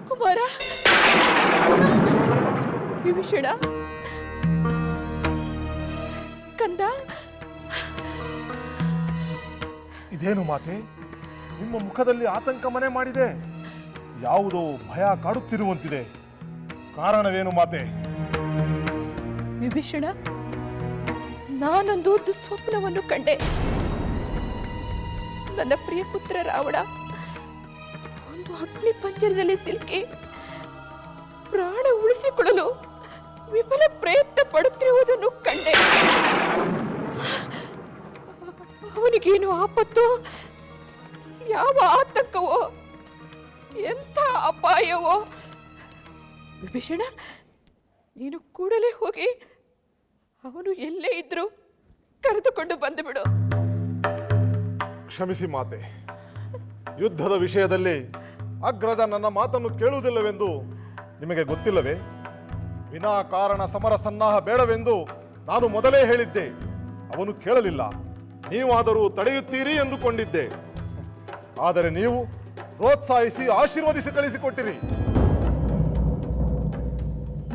[SPEAKER 4] ಕುಮಾರ, ವಿಭೀಷಣ, ಕಂದ,
[SPEAKER 9] ಇದೇನು ಮಾತೆ, ನಿಮ್ಮ ಮುಖದಲ್ಲಿ ಆತಂಕ ಮನೆ ಮಾಡಿದೆ? ಯಾವುದೋ ಭಯ ಕಾಡುತ್ತಿರುವಂತಿದೆ. ಕಾರಣವೇನು ಮಾತೆ?
[SPEAKER 6] ವಿಭೀಷಣ, ನಾನೊಂದು ದುಸ್ವಪ್ನವನ್ನು ಕಂಡೆ. ನನ್ನ ಪ್ರಿಯ ಪುತ್ರ ರಾವಣ ಒಂದು ಅಗ್ನಿ ಪಂಜರದಲ್ಲಿ ಸಿಲುಕಿ ಪ್ರಾಣ ಉಳಿಸಿಕೊಳ್ಳಲು ವಿಫಲ ಪ್ರಯತ್ನ ಪಡುತ್ತಿರುವುದನ್ನು ಕಂಡೆ. ಅವನಿಗೇನು ಆಪತ್ತೋ, ಯಾವ ಆತಂಕವೋ, ಎಂಥ ಅಪಾಯವೋ. ವಿಭೀಷಣ, ನೀನು ಕೂಡಲೇ ಹೋಗಿ ಅವನು ಎಲ್ಲೇ ಇದ್ರೂ ಕರೆದುಕೊಂಡು ಬಂದು ಬಿಡು.
[SPEAKER 9] ಕ್ಷಮಿಸಿ ಮಾತೆ, ಯುದ್ಧದ ವಿಷಯದಲ್ಲಿ ಅಗ್ರಜ ನನ್ನ ಮಾತನ್ನು ಕೇಳುವುದಿಲ್ಲವೆಂದು ನಿಮಗೆ ಗೊತ್ತಿಲ್ಲವೇ? ವಿನಾಕಾರಣ ಸಮರ ಸನ್ನಾಹ ಬೇಡವೆಂದು ನಾನು ಮೊದಲೇ ಹೇಳಿದ್ದೆ. ಅವನು ಕೇಳಲಿಲ್ಲ. ನೀವಾದರೂ ತಡೆಯುತ್ತೀರಿ ಎಂದುಕೊಂಡಿದ್ದೆ. ಆದರೆ ನೀವು ಪ್ರೋತ್ಸಾಹಿಸಿ ಆಶೀರ್ವದಿಸಿ ಕಳಿಸಿಕೊಟ್ಟಿರಿ.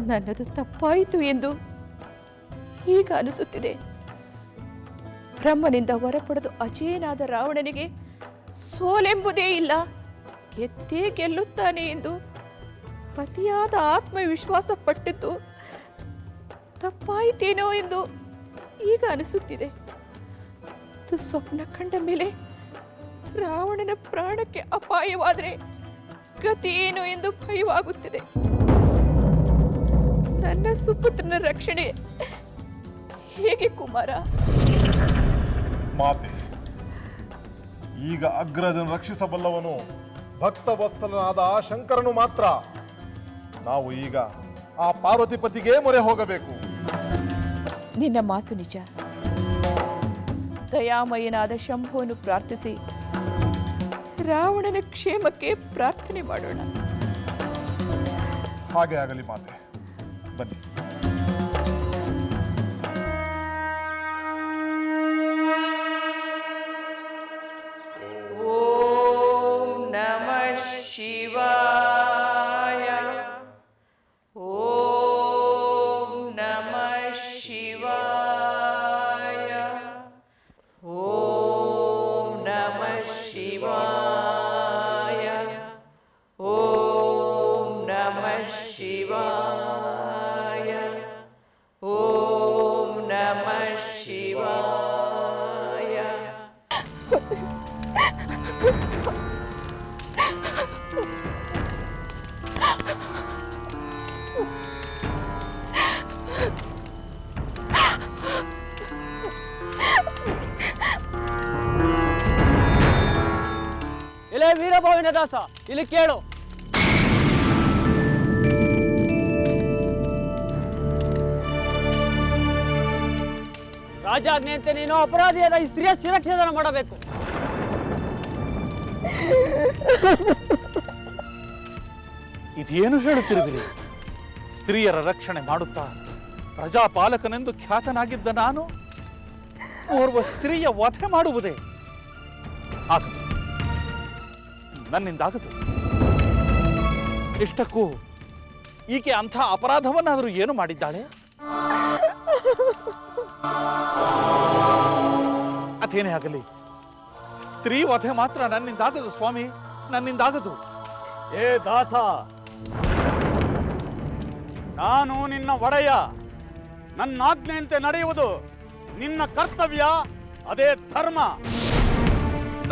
[SPEAKER 6] ನನ್ನದು ತಪ್ಪಾಯಿತು ಎಂದು ಈಗ ಅನಿಸುತ್ತಿದೆ. ಬ್ರಹ್ಮನಿಂದ ಹೊರಪಡೆದು ಅಜೇಯನಾದ ರಾವಣನಿಗೆ ಸೋಲೆಂಬುದೇ ಇಲ್ಲ, ಗೆದ್ದೇ ಗೆಲ್ಲುತ್ತಾನೆ ಎಂದು ಪತಿಯಾದ ಆತ್ಮವಿಶ್ವಾಸ ಪಟ್ಟಿದ್ದು ತಪ್ಪಾಯಿತೇನೋ ಎಂದು ಈಗ ಅನಿಸುತ್ತಿದೆ. ಸ್ವಪ್ನ ಕಂಡ ಮೇಲೆ ರಾವಣನ ಪ್ರಾಣಕ್ಕೆ ಅಪಾಯವಾದರೆ ಗತಿ ಏನು ಎಂದು ಭಯವಾಗುತ್ತಿದೆ. ನನ್ನ ಸುಪುತ್ರನ ರಕ್ಷಣೆ ಹೇಗೆ ಕುಮಾರ?
[SPEAKER 9] ಮಾತೆ, ಈಗ ಅಗ್ರಜನ ರಕ್ಷಿಸಬಲ್ಲವನು ಭಕ್ತವತ್ಸಲನಾದ ಆ ಶಂಕರನು ಮಾತ್ರ. ನಾವು ಈಗ ಆ ಪಾರ್ವತಿಪತಿಗೆ ಮೊರೆ ಹೋಗಬೇಕು.
[SPEAKER 6] ನಿನ್ನ ಮಾತು ನಿಜ. ದಯಾಮಯನಾದ ಶಂಭುವನ್ನು ಪ್ರಾರ್ಥಿಸಿ ರಾವಣನ ಕ್ಷೇಮಕ್ಕೆ ಪ್ರಾರ್ಥನೆ ಮಾಡೋಣ.
[SPEAKER 9] ಹಾಗೆ ಆಗಲಿ ಮಾತೆ, ಬನ್ನಿ.
[SPEAKER 6] ಓಂ ನಮಃ ಶಿವಾಯ. ಓಂ ನಮಃ ಶಿವಾಯ. ಓಂ ನಮಃ ಶಿವಾಯ. ಓಂ ನಮಃ ಶಿವಾಯ. ಓಂ ನಮಃ ಶಿವಾಯ.
[SPEAKER 10] ಎಲೆ ವೀರಭಾವಿನ ದಾಸ, ಇಲ್ಲಿ ಕೇಳು. ರಾಜಾಜ್ಞೆಯಂತೆ ನೀನು ಅಪರಾಧಿಯಾದ ಈ ಸ್ತ್ರೀಯ ಶಿರಚ್ಛೇದನ ಮಾಡಬೇಕು.
[SPEAKER 11] ಇದೇನು ಹೇಳುತ್ತಿರುವಿರಿ? ಸ್ತ್ರೀಯರ ರಕ್ಷಣೆ ಮಾಡುತ್ತಾ ಪ್ರಜಾಪಾಲಕನೆಂದು ಖ್ಯಾತನಾಗಿದ್ದ ನಾನು ಓರ್ವ ಸ್ತ್ರೀಯ ವಧೆ ಮಾಡುವುದೇ? ಆಗದು, ನನ್ನಿಂದಾಗದು. ಇಷ್ಟಕ್ಕೂ ಈಕೆ ಅಂಥ ಅಪರಾಧವನ್ನಾದರೂ ಏನು ಮಾಡಿದ್ದಾಳೆ? ಅದೇನೇ ಆಗಲಿ, ಸ್ತ್ರೀ ವಧೆ ಮಾತ್ರ ನನ್ನಿಂದಾಗದು ಸ್ವಾಮಿ, ನನ್ನಿಂದಾಗದು.
[SPEAKER 12] ಏ ದಾಸ, ನಾನು ನಿನ್ನ ಒಡೆಯ. ನನ್ನ ಆಜ್ಞೆಯಂತೆ ನಡೆಯುವುದು ನಿನ್ನ ಕರ್ತವ್ಯ, ಅದೇ ಧರ್ಮ.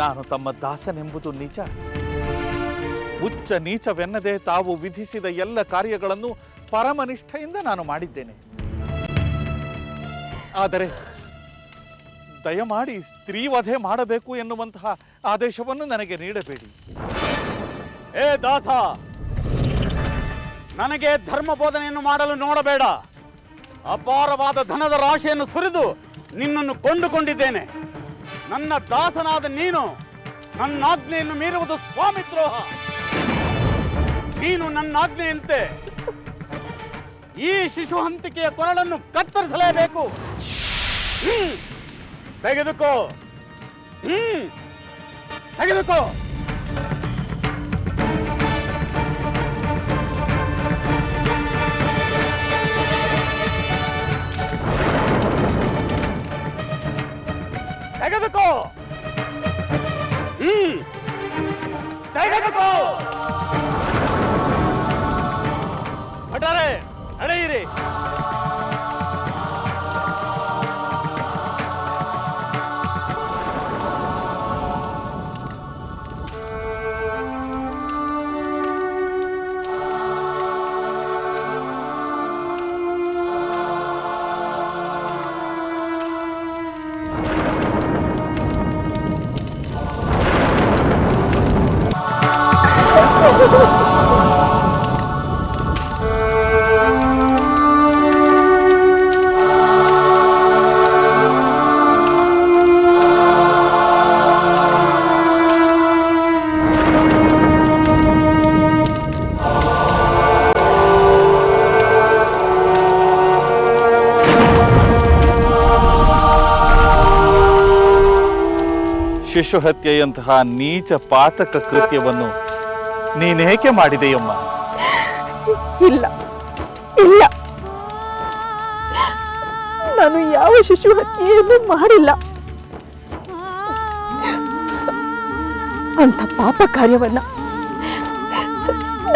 [SPEAKER 11] ನಾನು ತಮ್ಮ ದಾಸನೆಂಬುದು ನಿಜ. ಉಚ್ಚ ನೀಚವೆನ್ನದೆ ತಾವು ವಿಧಿಸಿದ ಎಲ್ಲ ಕಾರ್ಯಗಳನ್ನು ಪರಮನಿಷ್ಠೆಯಿಂದ ನಾನು ಮಾಡಿದ್ದೇನೆ. ಆದರೆ ದಯಮಾಡಿ ಸ್ತ್ರೀ ವಧೆ ಮಾಡಬೇಕು ಎನ್ನುವಂತಹ ಆದೇಶವನ್ನು ನನಗೆ ನೀಡಬೇಡಿ.
[SPEAKER 12] ಏ ದಾಸ, ನನಗೆ ಧರ್ಮ ಬೋಧನೆಯನ್ನು ಮಾಡಲು ನೋಡಬೇಡ. ಅಪಾರವಾದ ಧನದ ರಾಶಿಯನ್ನು ಸುರಿದು ನಿನ್ನನ್ನು ಕೊಂಡುಕೊಂಡಿದ್ದೇನೆ. ನನ್ನ ದಾಸನಾದ ನೀನು ನನ್ನ ಆಜ್ಞೆಯನ್ನು ಮೀರುವುದು ಸ್ವಾಮಿದ್ರೋಹ. ನೀನು ನನ್ನ ಆಜ್ಞೆಯಂತೆ ಈ ಶಿಶು ಹಂತಿಕೆಯ ಕೊರಳನ್ನು ಕತ್ತರಿಸಲೇಬೇಕು. ತೆಗೆದುಕೋ, ತೆಗೆದುಕೋ. ತೆಗೆದುಕೋ, ತೆಗೆದುಕೋ.
[SPEAKER 11] ನಡೆಯಿರಿ. ಶಿಶು ಹತ್ಯೆಯಂತಹ ನೀಚ ಪಾತಕ ಕೃತ್ಯವನ್ನು ನೀನೇಕೆ ಮಾಡಿದೆಯಮ್ಮ?
[SPEAKER 4] ಇಲ್ಲ ಇಲ್ಲ, ನಾನು ಯಾವ ಶಿಶು ಹತ್ಯೆಯನ್ನು ಮಾಡಿಲ್ಲ. ಅಂತ ಪಾಪ ಕಾರ್ಯವನ್ನ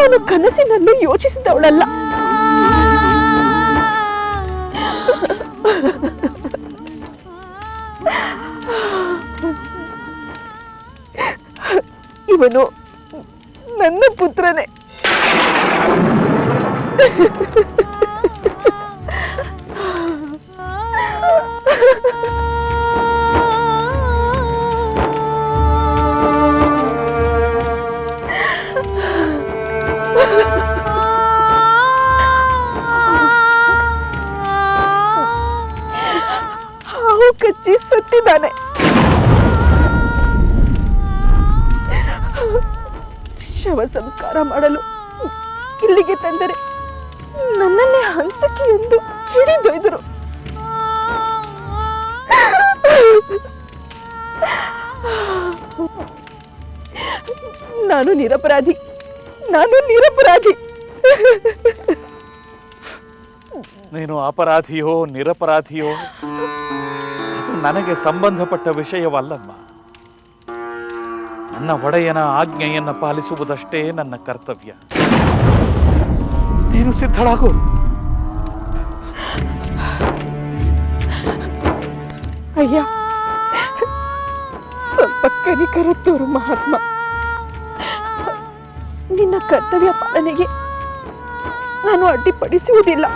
[SPEAKER 4] ನಾನು ಕನಸಿನಲ್ಲೂ ಯೋಚಿಸಿದವಳಲ್ಲ. ಇವನು ನನ್ನ ಪುತ್ರನೇ. ಹಾವು ಕಚ್ಚಿ ಸತ್ತಿದ್ದಾನೆ. ಶವ ಸಂಸ್ಕಾರ ಮಾಡಲು ಇಲ್ಲಿಗೆ ತಂದರೆ ನನ್ನನ್ನೇ ಹಂತಕ್ಕೆ ಎಂದು ಹಿಡಿದೊಯ್ದರು. ನಾನು ನಿರಪರಾಧಿ, ನಾನು ನಿರಪರಾಧಿ.
[SPEAKER 11] ನೀನು ಅಪರಾಧಿಯೋ ನಿರಪರಾಧಿಯೋ ಅದು ನನಗೆ ಸಂಬಂಧಪಟ್ಟ ವಿಷಯವಲ್ಲಮ್ಮ. ನನ್ನ ಒಡೆಯನ ಆಜ್ಞೆಯನ್ನು ಪಾಲಿಸುವುದಷ್ಟೇ ನನ್ನ ಕರ್ತವ್ಯ. ನೀನು ಸಿದ್ಧಳಾಗು.
[SPEAKER 4] ಅಯ್ಯ, ಸ್ವಲ್ಪ ಕನಿಕರ ತೋರು ಮಹಾತ್ಮ. ನಿನ್ನ ಕರ್ತವ್ಯ ಪಾಲನೆಗೆ ನಾನು ಅಡ್ಡಿಪಡಿಸುವುದಿಲ್ಲ.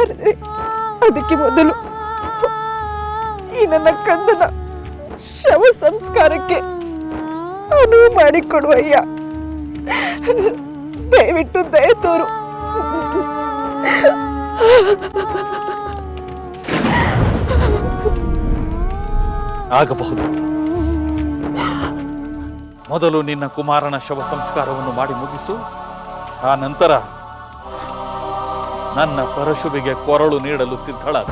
[SPEAKER 4] ಆದರೆ ಅದಕ್ಕೆ ಮೊದಲು ಈ ನನ್ನ ಕಂದನ ಶವ ಸಂಸ್ಕಾರಕ್ಕೆ ಅನುವು ಮಾಡಿಕೊಡುವಯ್ಯ. ದಯವಿಟ್ಟು ದಯ ತೋರು.
[SPEAKER 11] ಆಗಬಹುದು. ಮೊದಲು ನಿನ್ನ ಕುಮಾರನ ಶವ ಸಂಸ್ಕಾರವನ್ನು ಮಾಡಿ ಮುಗಿಸು. ಆ ನಂತರ ನನ್ನ ಪರಶುವಿಗೆ ಕೊರಳು ನೀಡಲು ಸಿದ್ಧಳಾಗ.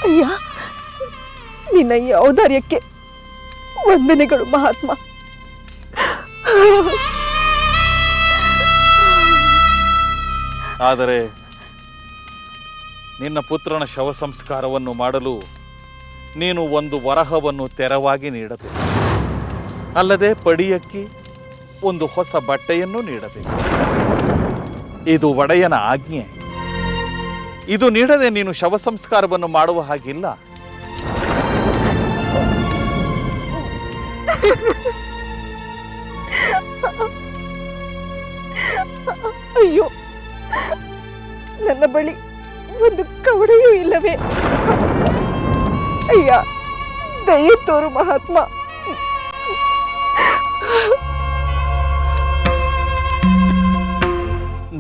[SPEAKER 4] ಅಯ್ಯ, ನಿನ್ನ ಈ ಔದಾರ್ಯಕ್ಕೆ ವಂದನೆಗಳು ಮಹಾತ್ಮ.
[SPEAKER 11] ಆದರೆ ನಿನ್ನ ಪುತ್ರನ ಶವ ಸಂಸ್ಕಾರವನ್ನು ಮಾಡಲು ನೀನು ಒಂದು ವರಹವನ್ನು ತೆರವಾಗಿ ನೀಡಬೇಕು. ಅಲ್ಲದೆ ಪಡಿಯಕ್ಕಿ ಒಂದು ಹೊಸ ಬಟ್ಟೆಯನ್ನು ನೀಡಬೇಕು. ಇದು ಒಡೆಯನ ಆಜ್ಞೆ. ಇದು ನೀಡದೆ ನೀನು ಶವ ಸಂಸ್ಕಾರವನ್ನು ಮಾಡುವ ಹಾಗಿಲ್ಲ.
[SPEAKER 4] ಅಯ್ಯೋ, ನನ್ನ ಬಳಿ ಒಂದು ಕವಡೆಯೂ ಇಲ್ಲವೇ? ಅಯ್ಯ, ದಯ ತೋರು ಮಹಾತ್ಮ.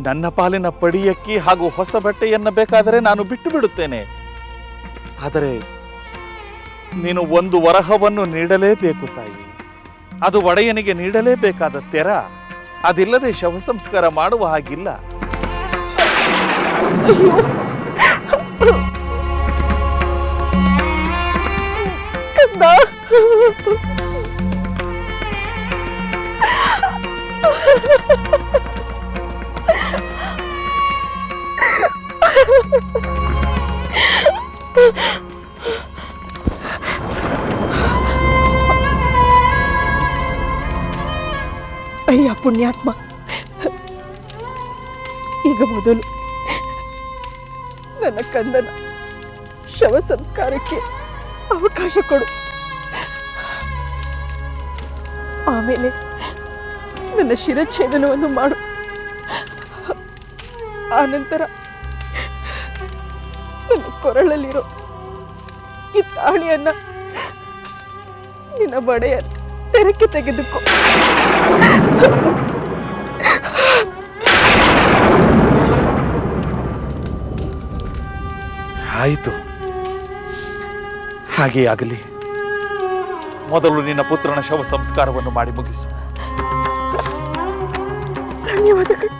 [SPEAKER 11] ನನ್ನ ಪಾಲಿನ ಪಡಿಯಕ್ಕಿ ಹಾಗೂ ಹೊಸ ಬಟ್ಟೆಯನ್ನು ಬೇಕಾದರೆ ನಾನು ಬಿಟ್ಟು ಬಿಡುತ್ತೇನೆ. ಆದರೆ ನೀನು ಒಂದು ವರಹವನ್ನು ನೀಡಲೇಬೇಕು ತಾಯಿ. ಅದು ಒಡೆಯನಿಗೆ ನೀಡಲೇಬೇಕಾದ ತೆರ. ಅದಿಲ್ಲದೆ ಶವ ಸಂಸ್ಕಾರ ಮಾಡುವ ಹಾಗಿಲ್ಲ.
[SPEAKER 4] ಕಂದ, ಅಯ್ಯ ಪುಣ್ಯಾತ್ಮ, ಈಗ ಮೊದಲು ನನ್ನ ಕಂದನ ಶವ ಸಂಸ್ಕಾರಕ್ಕೆ ಅವಕಾಶ ಕೊಡು. ಆಮೇಲೆ ನನ್ನ ಶಿರಚ್ಛೇದನವನ್ನು ಮಾಡು. ಆನಂತರ ನನ್ನ ಕೊರಳಲ್ಲಿರೋ ಈ ತಾಳಿಯನ್ನ ನಿನ್ನ ಬಡೆಯ ತೆರಕ್ಕೆ ತೆಗೆದುಕೋ.
[SPEAKER 11] ಆಯಿತು, ಹಾಗೇ ಆಗಲಿ. ಮೊದಲು ನಿನ್ನ ಪುತ್ರನ ಶವ ಸಂಸ್ಕಾರವನ್ನು ಮಾಡಿ ಮುಗಿಸು.
[SPEAKER 4] ಧನ್ಯವಾದಗಳು.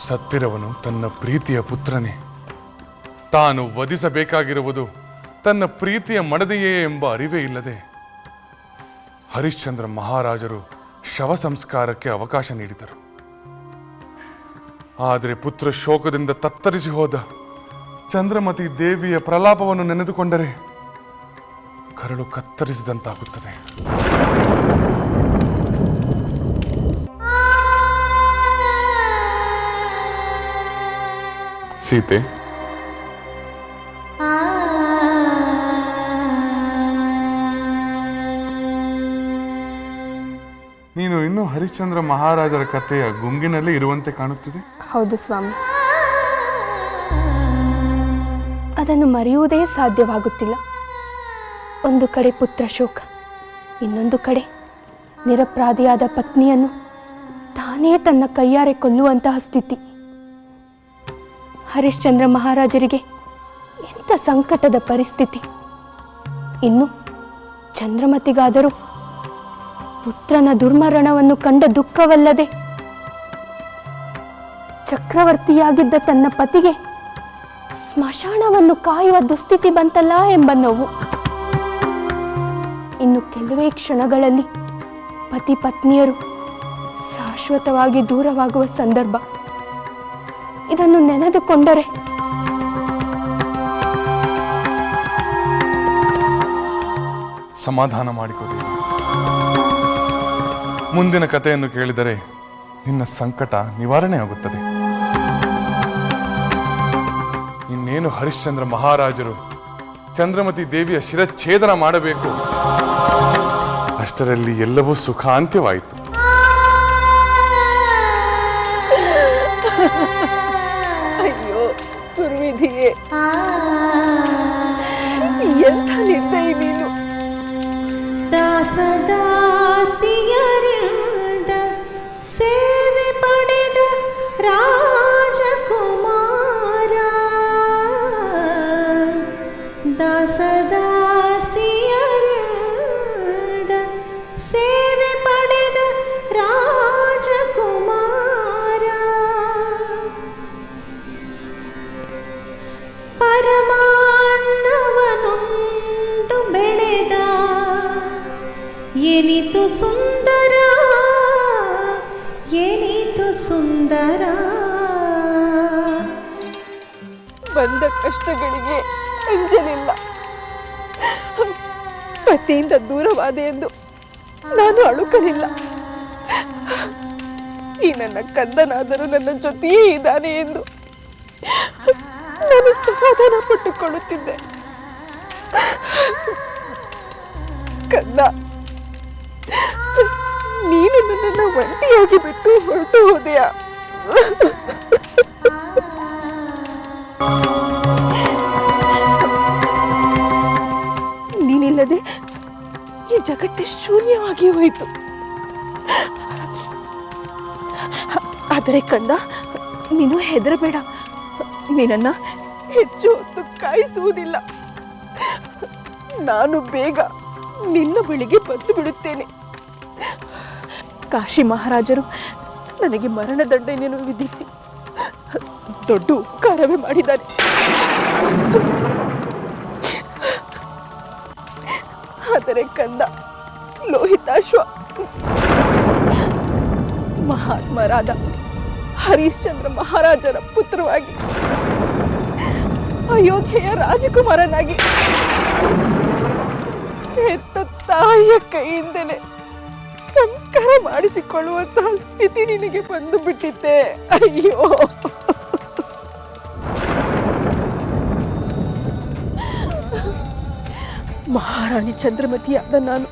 [SPEAKER 3] ಸತ್ತಿರವನು ತನ್ನ ಪ್ರೀತಿಯ ಪುತ್ರನೇ. ತಾನು ವಧಿಸಬೇಕಾಗಿರುವುದು ತನ್ನ ಪ್ರೀತಿಯ ಮಡದಿಯೇ ಎಂಬ ಅರಿವೇ ಇಲ್ಲದೆ ಹರಿಶ್ಚಂದ್ರ ಮಹಾರಾಜರು ಶವ ಸಂಸ್ಕಾರಕ್ಕೆ ಅವಕಾಶ ನೀಡಿದರು. ಆದರೆ ಪುತ್ರ ಶೋಕದಿಂದ ತತ್ತರಿಸಿ ಹೋದ ಚಂದ್ರಮತಿ ದೇವಿಯ ಪ್ರಲಾಪವನ್ನು ನೆನೆದುಕೊಂಡರೆ ಕರಳು ಕತ್ತರಿಸಿದಂತಾಗುತ್ತದೆ. ಸೀತೆ, ನೀನು ಇನ್ನೂ ಹರಿಶ್ಚಂದ್ರ ಮಹಾರಾಜರ ಕಥೆಯ ಗುಂಗಿನಲ್ಲಿ ಇರುವಂತೆ ಕಾಣುತ್ತಿದೆ.
[SPEAKER 2] ಹೌದು ಸ್ವಾಮಿ, ಅದನ್ನು ಮರೆಯುವುದೇ ಸಾಧ್ಯವಾಗುತ್ತಿಲ್ಲ. ಒಂದು ಕಡೆ ಪುತ್ರ ಶೋಕ, ಇನ್ನೊಂದು ಕಡೆ ನಿರಪರಾಧಿಯಾದ ಪತ್ನಿಯನ್ನು ತಾನೇ ತನ್ನ ಕೈಯಾರೆ ಕೊಲ್ಲುವಂತಹ ಸ್ಥಿತಿ. ಹರಿಶ್ಚಂದ್ರ ಮಹಾರಾಜರಿಗೆ ಎಂಥ ಸಂಕಟದ ಪರಿಸ್ಥಿತಿ. ಇನ್ನು ಚಂದ್ರಮತಿಗಾದರೂ ಪುತ್ರನ ದುರ್ಮರಣವನ್ನು ಕಂಡ ದುಃಖವಲ್ಲದೆ ಚಕ್ರವರ್ತಿಯಾಗಿದ್ದ ತನ್ನ ಪತಿಗೆ ಸ್ಮಶಾನವನ್ನು ಕಾಯುವ ದುಸ್ಥಿತಿ ಬಂತಲ್ಲ ಎಂಬ ನೋವು. ಇನ್ನು ಕೆಲವೇ ಕ್ಷಣಗಳಲ್ಲಿ ಪತಿ ಪತ್ನಿಯರು ಶಾಶ್ವತವಾಗಿ ದೂರವಾಗುವ ಸಂದರ್ಭ. ಇದನ್ನು ನೆನೆದುಕೊಂಡರೆ
[SPEAKER 3] ಸಮಾಧಾನ ಮಾಡಿಕೊಡಿ. ಮುಂದಿನ ಕಥೆಯನ್ನು ಕೇಳಿದರೆ ನಿನ್ನ ಸಂಕಟ ನಿವಾರಣೆ ಆಗುತ್ತದೆ. ಇನ್ನೇನು ಹರಿಶ್ಚಂದ್ರ ಮಹಾರಾಜರು ಚಂದ್ರಮತಿ ದೇವಿಯ ಶಿರಚ್ಛೇದನ ಮಾಡಬೇಕು. ಅಷ್ಟರಲ್ಲಿ ಎಲ್ಲವೂ ಸುಖಾಂತ್ಯವಾಯಿತು.
[SPEAKER 4] ಅಯ್ಯೋ ದುರ್ವಿಧಿಯೇ, ಎಂಥ ನಿರ್ದಯಿ ನೀನು.
[SPEAKER 5] ದಾಸದಾಸಿಯರಿಂದ ಸೇವೆ ಪಡೆದ ರಾಜಕುಮಾರ, ದಾಸದಾಸಿಯರಿಂದ ಸೇವೆ ಪಡೆದ ರಾಜಕುಮಾರ, ಪರಮಾನ್ನವನುಂಡು ಬೆಳೆದ ಏನಿತು ಸುಂದರ, ಏನಿತು ಸುಂದರ.
[SPEAKER 4] ಬಂದ ಕಷ್ಟಗಳಿಗೆ ಅಂಜಲಿಲ್ಲ. ಪತಿಯಿಂದ ದೂರವಾದೆ ಎಂದು ನಾನು ಅಳುಕಲಿಲ್ಲ. ಈ ನನ್ನ ಕಂದನಾದರೂ ನನ್ನ ಜೊತೆಯೇ ಇದ್ದಾನೆ ಎಂದು ನಾನು ಸಮಾಧಾನ ಪಟ್ಟುಕೊಳ್ಳುತ್ತಿದ್ದೆ. ಕಂದ, ನೀನು ನನ್ನನ್ನು ಒಂಟಿಯಾಗಿ ಬಿಟ್ಟು ಹೊರಟು ಹೋದೆಯಾ? ಜಗತ್ತೇ ಶೂನ್ಯವಾಗಿ ಹೋಯಿತು. ಆದರೆ ಕಂದ, ನೀನು ಹೆದರಬೇಡ. ನಿನ್ನನ್ನ ಹೆಚ್ಚು ಹೊತ್ತು ಕಾಯಿಸುವುದಿಲ್ಲ. ನಾನು ಬೇಗ ನಿನ್ನ ಬಳಿಗೆ ಬಂದು ಬಿಡುತ್ತೇನೆ. ಕಾಶಿ ಮಹಾರಾಜರು ನನಗೆ ಮರಣದಂಡನೆಯನ್ನು ವಿಧಿಸಿ ದೊಡ್ಡ ಉಪಕಾರವೇ ಮಾಡಿದ್ದಾರೆ. ಆದರೆ ಕಂದ, ಲೋಹಿತಾಶ್ವ ಮಹಾತ್ಮರಾದ ಹರಿಶ್ಚಂದ್ರ ಮಹಾರಾಜರ ಪುತ್ರವಾಗಿ ಅಯೋಧ್ಯೆಯ ರಾಜಕುಮಾರನಾಗಿ ಹೆತ್ತ ತಾಯಿಯ ಕೈಯಿಂದಲೇ ಸಂಸ್ಕಾರ ಮಾಡಿಸಿಕೊಳ್ಳುವಂತಹ ಸ್ಥಿತಿ ನಿನಗೆ ಬಂದು ಬಿಟ್ಟಿದ್ದೆ. ಅಯ್ಯೋ, ಮಹಾರಾಣಿ ಚಂದ್ರಮತಿಯಾದ ನಾನು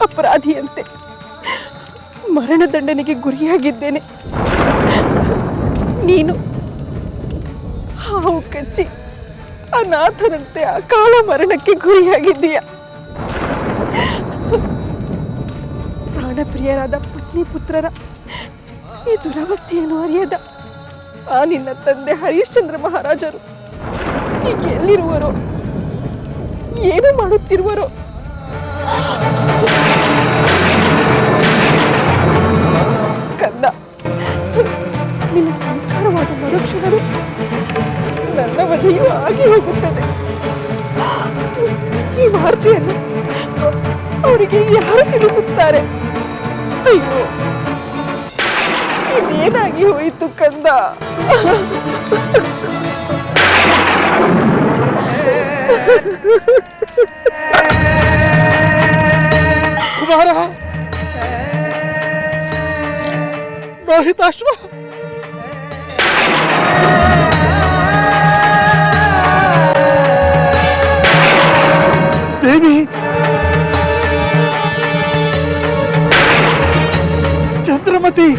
[SPEAKER 4] ಅಪರಾಧಿಯಂತೆ ಮರಣದಂಡನೆಗೆ ಗುರಿಯಾಗಿದ್ದೇನೆ. ನೀನು ಹಾವು ಕಚ್ಚಿ ಅನಾಥನಂತೆ ಅಕಾಲ ಮರಣಕ್ಕೆ ಗುರಿಯಾಗಿದ್ದೀಯ. ಪ್ರಾಣಪ್ರಿಯರಾದ ಪತ್ನಿ ಪುತ್ರರ ಈ ದುರವಸ್ಥೆಯನ್ನು ಅರಿಯದ ಆ ನಿನ್ನ ತಂದೆ ಹರಿಶ್ಚಂದ್ರ ಮಹಾರಾಜರು ಈಗ ಎಲ್ಲಿರುವರೋ, ಏನು ಮಾಡುತ್ತಿರುವರೋ? ಕಂದ, ನಿನ್ನ ಸಂಸ್ಕಾರವಾದ ಮರುಕ್ಷಣರು ನನ್ನ ವಧೆಯೂ ಆಗಿ ಹೋಗುತ್ತದೆ. ಈ ವಾರ್ತೆಯನ್ನು ಅವರಿಗೆ ಯಾರು ತಿಳಿಸುತ್ತಾರೆ? ಅಯ್ಯೋ, ಇದೇನಾಗಿ ಹೋಯಿತು ಕಂದ?
[SPEAKER 11] ಕುಮಾರ, ಲೋಹಿತಾಶ್ವ, ದೇವಿ, ಚಂದ್ರಮತಿ,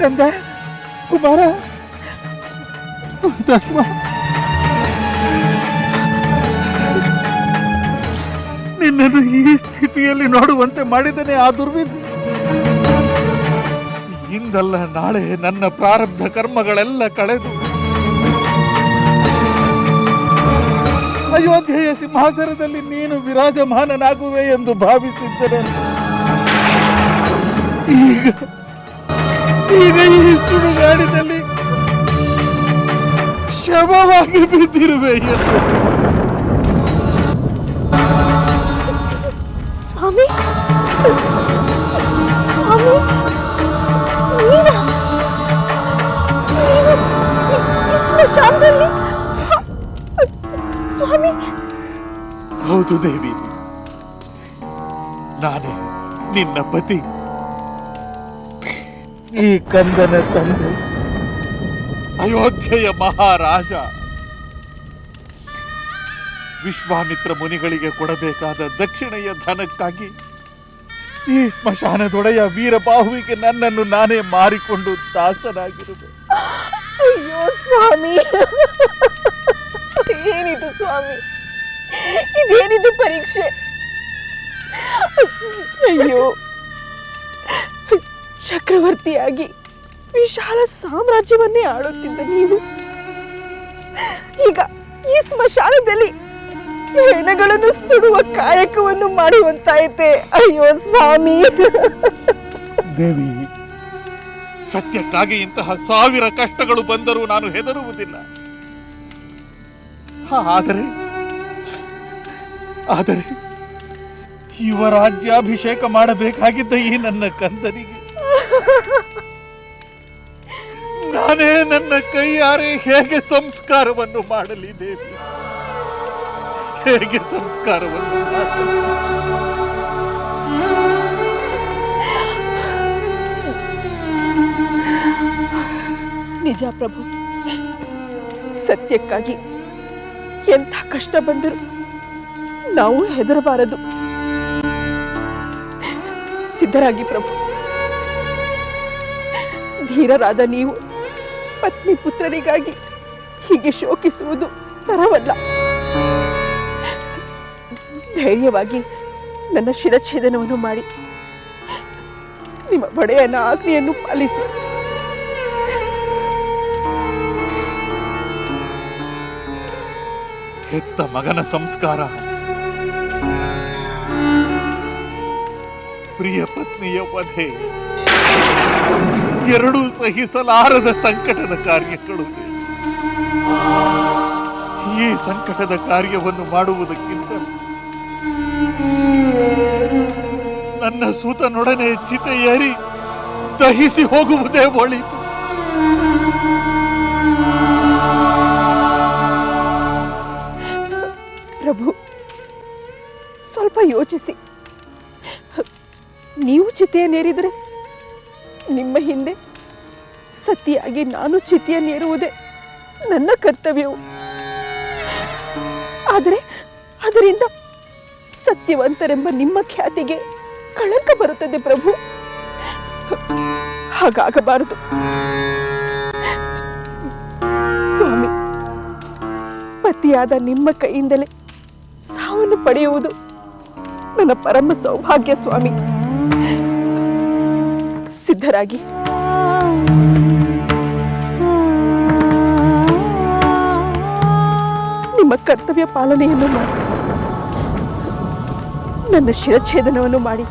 [SPEAKER 11] ಕಂದ, ಕುಮಾರ, ಲೋಹಿತಾಶ್ವ, ನಿನ್ನನ್ನು ಈ ಸ್ಥಿತಿಯಲ್ಲಿ ನೋಡುವಂತೆ ಮಾಡಿದನೇ ಆ ದುರ್ವಿಧಿ. ಇಂದಲ್ಲ ನಾಳೆ ನನ್ನ ಪ್ರಾರಬ್ಧ ಕರ್ಮಗಳೆಲ್ಲ ಕಳೆದು ಅಯೋಧ್ಯೆಯ ಸಿಂಹಾಸನದಲ್ಲಿ ನೀನು ವಿರಾಜಮಾನನಾಗುವೆ ಎಂದು ಭಾವಿಸಿದ್ದರೆ ಈಗ ಈ ಸುಡುಗಾಡಿನಲ್ಲಿ ಶವವಾಗಿ ಬಿದ್ದಿರುವೆ ಎಂದು.
[SPEAKER 4] ಸ್ವಾಮಿ, ಸ್ಮಶಾನದಲ್ಲಿ? ಸ್ವಾಮಿ,
[SPEAKER 11] ಹೌದು ದೇವಿ, ನಾನೇ ನಿನ್ನ ಪತಿ, ಈ ಕಂದನ ತಂದೆ, ಅಯೋಧ್ಯೆಯ ಮಹಾರಾಜ. ವಿಶ್ವಾಮಿತ್ರ ಮುನಿಗಳಿಗೆ ಕೊಡಬೇಕಾದ ದಕ್ಷಿಣೆಯ ಧನಕ್ಕಾಗಿ ಈ ಸ್ಮಶಾನದೊಡೆಯ ವೀರಬಾಹುವಿಗೆ ನನ್ನನ್ನು ನಾನೇ ಮಾರಿಕೊಂಡು ದಾಸನಾಗಿರುವೆ.
[SPEAKER 4] ಅಯ್ಯೋ ಸ್ವಾಮಿ, ಏನಿದು ಸ್ವಾಮಿ, ಇದೇನಿದು ಪರೀಕ್ಷೆ? ಅಯ್ಯೋ, ಚಕ್ರವರ್ತಿಯಾಗಿ ವಿಶಾಲ ಸಾಮ್ರಾಜ್ಯವನ್ನೇ ಆಳುತ್ತಿದ್ದ ನೀವು ಈಗ ಈ ಸ್ಮಶಾನದಲ್ಲಿ ಹೆಣಗಳನ್ನು ಸುಡುವ ಕಾಯಕವನ್ನು ಮಾಡುವಂತಾಯಿತೆ. ಅಯ್ಯೋ ಸ್ವಾಮಿ.
[SPEAKER 11] ದೇವಿ, ಸತ್ಯಕ್ಕಾಗಿ ಇಂತಹ 1000 ಕಷ್ಟಗಳು ಬಂದರೂ ನಾನು ಹೆದರುವುದಿಲ್ಲ. ಆದರೆ ಯುವರಾಜ್ಯಾಭಿಷೇಕ ಮಾಡಬೇಕಾಗಿದ್ದ ಈ ನನ್ನ ಕಂದನಿಗೆ ನಾನೇ ನನ್ನ ಕೈಯಾರೆ ಹೇಗೆ ಸಂಸ್ಕಾರವನ್ನು ಮಾಡಲಿ ದೇವಿ? ಹೇಗೆ ಸಂಸ್ಕಾರವನ್ನು ಮಾಡಲಿ?
[SPEAKER 4] ನಿಜ ಪ್ರಭು, ಸತ್ಯಕ್ಕಾಗಿ ಎಂಥ ಕಷ್ಟ ಬಂದರೂ ನಾವು ಹೆದರಬಾರದು. ಸಿದ್ಧರಾಗಿ ಪ್ರಭು, ಧೀರರಾದ ನೀವು ಪತ್ನಿ ಪುತ್ರರಿಗಾಗಿ ಹೀಗೆ ಶೋಕಿಸುವುದು ತರವಲ್ಲ. ಧೈರ್ಯವಾಗಿ ನನ್ನ ಶಿರಚ್ಛೇದನವನ್ನು ಮಾಡಿ ನಿಮ್ಮ ಒಡೆಯನ ಆಜ್ಞೆಯನ್ನು ಪಾಲಿಸಿ.
[SPEAKER 11] ಹೆತ್ತ ಮಗನ ಸಂಸ್ಕಾರ, ಪ್ರಿಯ ಪತ್ನಿಯ ವಧೆ, ಎರಡೂ ಸಹಿಸಲಾರದ ಸಂಕಟದ ಕಾರ್ಯಗಳು. ಈ ಸಂಕಟದ ಕಾರ್ಯವನ್ನು ಮಾಡುವುದಕ್ಕಿಂತ ನನ್ನ ಸೂತನೊಡನೆ ಚಿತೆ ಏರಿ ದಹಿಸಿ ಹೋಗುವುದೇ ಒಳಿತು.
[SPEAKER 4] ಪ್ರಭು, ಸ್ವಲ್ಪ ಯೋಚಿಸಿ. ನೀವು ಚಿತೆಯನ್ನೇರಿದರೆ ನಿಮ್ಮ ಹಿಂದೆ ಸತಿಯಾಗಿ ನಾನು ಚಿತೆಯನ್ನೇರುವುದೇ ನನ್ನ ಕರ್ತವ್ಯವು. ಆದರೆ ಅದರಿಂದ ಸತ್ಯವಂತರೆಂಬ ನಿಮ್ಮ ಖ್ಯಾತಿಗೆ ಕಳಂಕ ಬರುತ್ತದೆ ಪ್ರಭು. ಹಾಗಾಗಬಾರದು ಸ್ವಾಮಿ. ಪತಿಯಾದ ನಿಮ್ಮ ಕೈಯಿಂದಲೇ ಸಾವನ್ನು ಪಡೆಯುವುದು ನನ್ನ ಪರಮ ಸೌಭಾಗ್ಯ ಸ್ವಾಮಿ. ಸಿದ್ಧರಾಗಿ. ನಿಮ್ಮ ಕರ್ತವ್ಯ ಪಾಲನೆಯನ್ನು ಮಾಡಿ ನನ್ನ ಶಿರಚ್ಛೇದನವನ್ನು ಮಾಡಿ